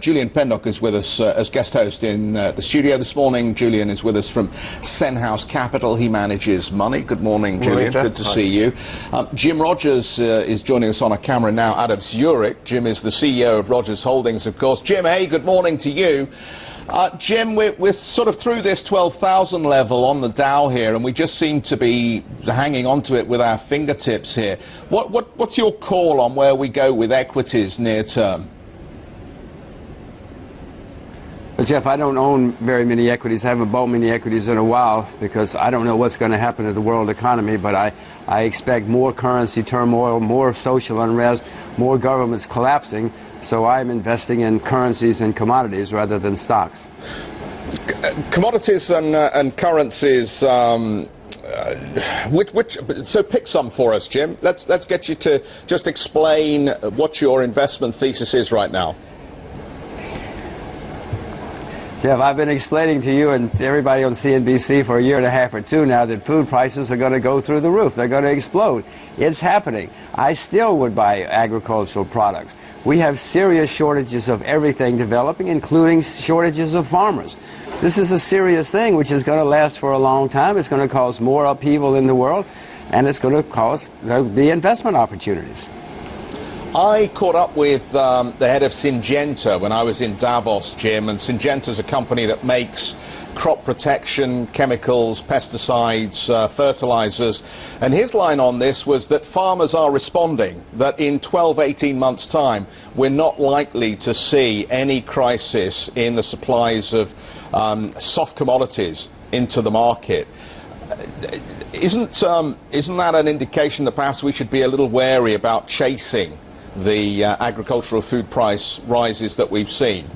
Julian Pennock is with us as guest host in the studio this morning. Julian is with us from Senhouse Capital. He manages money. Good morning, Julian. Good to see you. Jim Rogers is joining us on a camera now out of Zurich. Jim is the CEO of Rogers Holdings, of course. Jim, hey, good morning to you. Jim, we're sort of through this 12,000 level on the Dow here, and we just seem to be hanging on to it with our fingertips here. What's your call on where we go with equities near term? Well, Jeff, I don't own very many equities. I haven't bought many equities in a while because I don't know what's going to happen to the world economy, but I expect more currency turmoil, more social unrest, more governments collapsing. So I'm investing in currencies and commodities rather than stocks. Commodities and currencies, so pick some for us, Jim. Let's get you to just explain what your investment thesis is right now. Jeff, I've been explaining to you and to everybody on CNBC for a year and a half or two now that food prices are going to go through the roof. They're going to explode. It's happening. I still would buy agricultural products. We have serious shortages of everything developing, including shortages of farmers. This is a serious thing which is going to last for a long time. It's going to cause more upheaval in the world, and it's going to cause the investment opportunities. I caught up with the head of Syngenta when I was in Davos, Jim, and Syngenta's a company that makes crop protection, chemicals, pesticides, fertilizers, and his line on this was that farmers are responding, that in 12, 18 months' time, we're not likely to see any crisis in the supplies of soft commodities into the market. Isn't that an indication that perhaps we should be a little wary about chasing the agricultural food price rises that we've seen?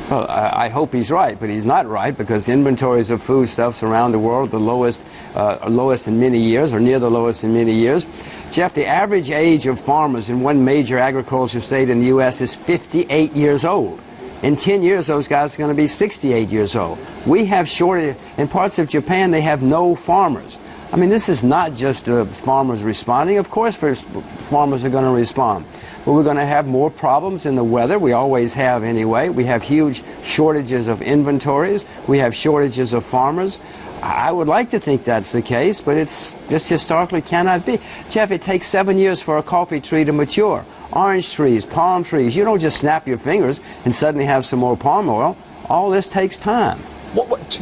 Well, I hope he's right, but he's not right because inventories of foodstuffs around the world are the lowest in many years, or near the lowest in many years. Jeff, the average age of farmers in one major agricultural state in the U.S. is 58 years old. In 10 years, those guys are going to be 68 years old. We have shortage. In parts of Japan, they have no farmers. I mean, this is not just farmers responding. Of course, farmers are going to respond. But we're going to have more problems in the weather. We always have anyway. We have huge shortages of inventories. We have shortages of farmers. I would like to think that's the case, but it's just historically cannot be. Jeff, it takes 7 years for a coffee tree to mature. Orange trees, palm trees, you don't just snap your fingers and suddenly have some more palm oil. All this takes time.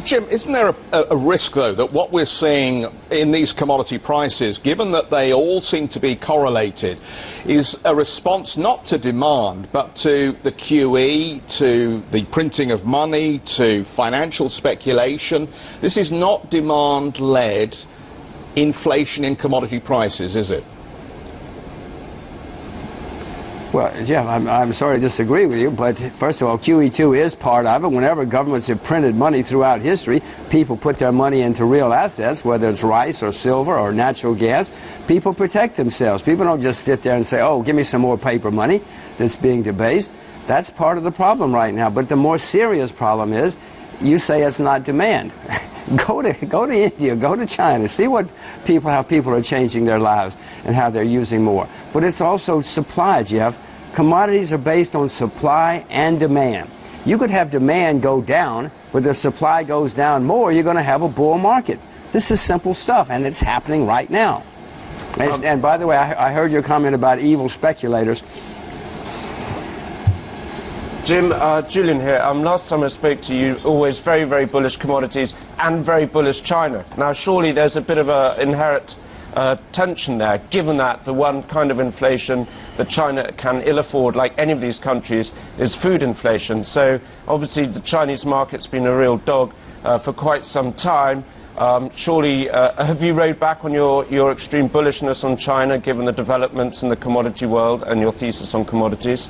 Jim, isn't there a risk, though, that what we're seeing in these commodity prices, given that they all seem to be correlated, is a response not to demand, but to the QE, to the printing of money, to financial speculation? This is not demand-led inflation in commodity prices, is it? Well, Jeff, I'm sorry to disagree with you, but first of all, QE2 is part of it. Whenever governments have printed money throughout history, people put their money into real assets, whether it's rice or silver or natural gas. People protect themselves. People don't just sit there and say, oh, give me some more paper money that's being debased. That's part of the problem right now. But the more serious problem is, you say it's not demand. Go to India, go to China, see how people are changing their lives and how they're using more. But it's also supply, Jeff. Commodities are based on supply and demand. You could have demand go down, but if supply goes down more, you're going to have a bull market. This is simple stuff, and it's happening right now. And by the way, I heard your comment about evil speculators. Jim, Julian here. Last time I spoke to you, always very, very bullish commodities and very bullish China. Now, surely there's a bit of an inherent tension there, given that the one kind of inflation that China can ill afford, like any of these countries, is food inflation. So, obviously, the Chinese market's been a real dog for quite some time. Surely, have you rode back on your extreme bullishness on China, given the developments in the commodity world and your thesis on commodities?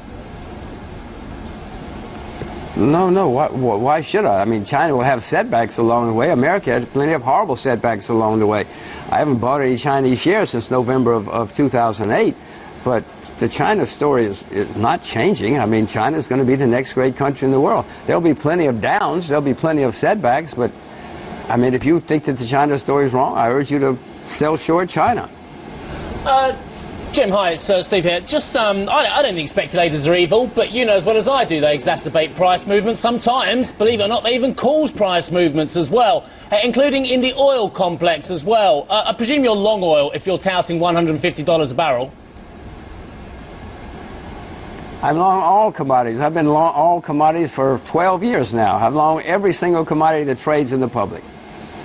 No. Why should I? I mean, China will have setbacks along the way. America had plenty of horrible setbacks along the way. I haven't bought any Chinese shares since November of 2008. But the China story is not changing. I mean, China is going to be the next great country in the world. There'll be plenty of downs. There'll be plenty of setbacks. But, I mean, if you think that the China story is wrong, I urge you to sell short China. Jim, hi, it's Steve here. Just, I don't think speculators are evil, but you know as well as I do they exacerbate price movements. Sometimes, believe it or not, they even cause price movements as well, including in the oil complex as well. I presume you're long oil if you're touting $150 a barrel. I'm long all commodities. I've been long all commodities for 12 years now. I'm long every single commodity that trades in the public.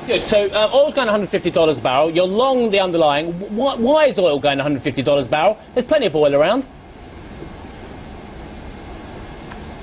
Good. So oil's going $150 a barrel. You're long the underlying. Why is oil going $150 a barrel? There's plenty of oil around.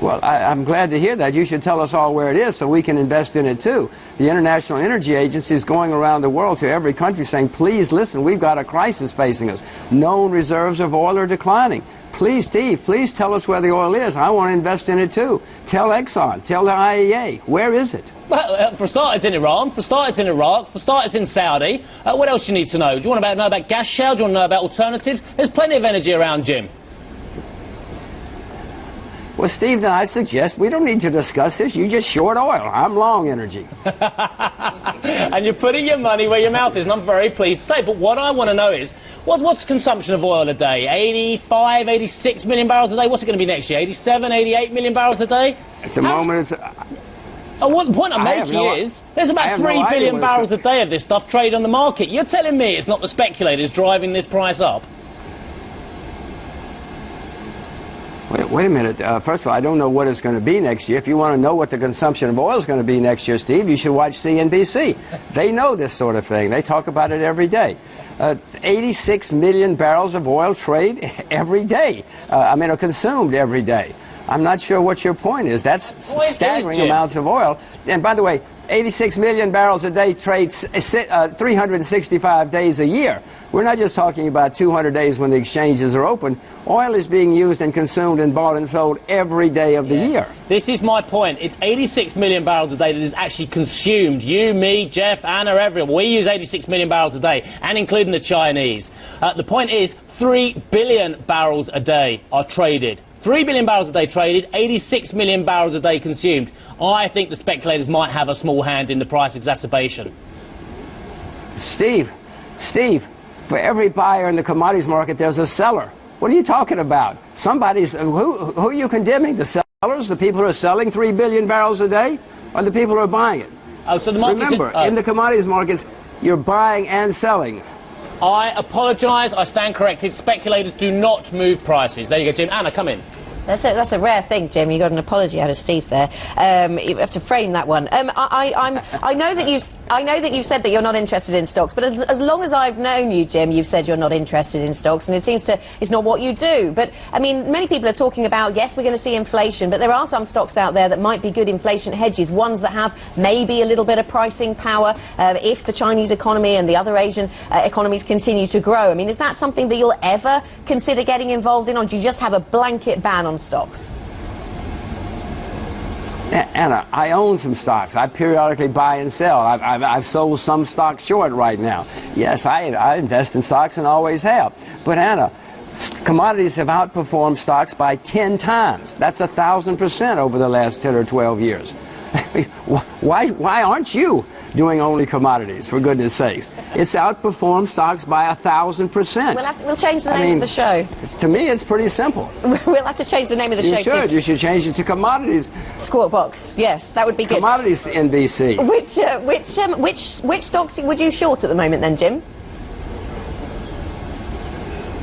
Well, I'm glad to hear that. You should tell us all where it is so we can invest in it too. The International Energy Agency is going around the world to every country saying, please listen, we've got a crisis facing us. Known reserves of oil are declining. Please, Steve, please tell us where the oil is. I want to invest in it too. Tell Exxon, tell the IEA, where is it? Well, for a start, it's in Iran. For a start, it's in Iraq. For a start, it's in Saudi. What else do you need to know? Do you want to know about gas shale? Do you want to know about alternatives? There's plenty of energy around, Jim. Well, Steve, then I suggest we don't need to discuss this. You just short oil. I'm long energy. And you're putting your money where your mouth is, and I'm very pleased to say. But what I want to know is, what's consumption of oil a day? 85, 86 million barrels a day? What's it going to be next year? 87, 88 million barrels a day? At the moment, it's... What the point I'm making is, there's about 3 billion barrels a day of this stuff traded on the market. You're telling me it's not the speculators driving this price up? Wait a minute. First of all, I don't know what it's going to be next year. If you want to know what the consumption of oil is going to be next year, Steve, you should watch CNBC. They know this sort of thing. They talk about it every day. 86 million barrels of oil trade every day. Are consumed every day. I'm not sure what your point is. That's staggering amounts of oil. And by the way, 86 million barrels a day trades 365 days a year. We're not just talking about 200 days when the exchanges are open. Oil is being used and consumed and bought and sold every day of the year. This is my point. It's 86 million barrels a day that is actually consumed. You, me, Jeff, Anna, everyone. We use 86 million barrels a day, and including the Chinese. The point is 3 billion barrels a day are traded. 3 billion barrels a day traded, 86 million barrels a day consumed. I think the speculators might have a small hand in the price exacerbation. Steve, for every buyer in the commodities market, there's a seller. What are you talking about? Who are you condemning? The sellers, the people who are selling 3 billion barrels a day, or the people who are buying it? Oh, so the market's Remember, in the commodities markets, you're buying and selling. I apologise. I stand corrected. Speculators do not move prices. There you go, Jim. Anna, come in. That's a rare thing, Jim. You got an apology out of Steve there. You have to frame that one. I know that you've said that you're not interested in stocks, but as long as I've known you, Jim, you've said you're not interested in stocks, and it seems it's not what you do. But I mean, many people are talking about, yes, we're going to see inflation, but there are some stocks out there that might be good inflation hedges, ones that have maybe a little bit of pricing power if the Chinese economy and the other Asian economies continue to grow. I mean, is that something that you'll ever consider getting involved in, or do you just have a blanket ban on stocks? Anna, I own some stocks. I periodically buy and sell. I've sold some stocks short right now. Yes, I invest in stocks and always have. But Anna, commodities have outperformed stocks by 10 times. That's 1,000% over the last 10 or 12 years. Why aren't you doing only commodities, for goodness sakes? It's outperformed stocks by 1,000%. We'll change the name of the show. To me, it's pretty simple. We'll have to change the name of the show. You should change it to Commodities. Squawk Box. Yes, that would be good. Commodities NBC. Which stocks would you short at the moment then, Jim?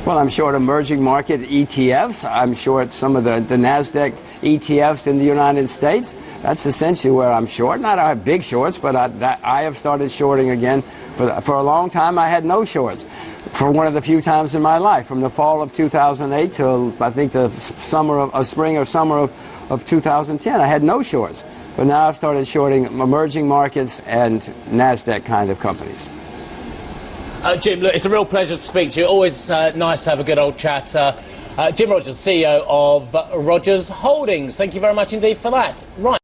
Well, I'm short emerging market ETFs. I'm short some of the NASDAQ ETFs in the United States. That's essentially where I'm short. Not I have big shorts, but I have started shorting again. For a long time, I had no shorts. For one of the few times in my life, from the fall of 2008 till I think the spring or summer of 2010, I had no shorts. But now I've started shorting emerging markets and NASDAQ kind of companies. Jim, look, it's a real pleasure to speak to you. Always nice to have a good old chat. Jim Rogers, CEO of Rogers Holdings. Thank you very much indeed for that. Right.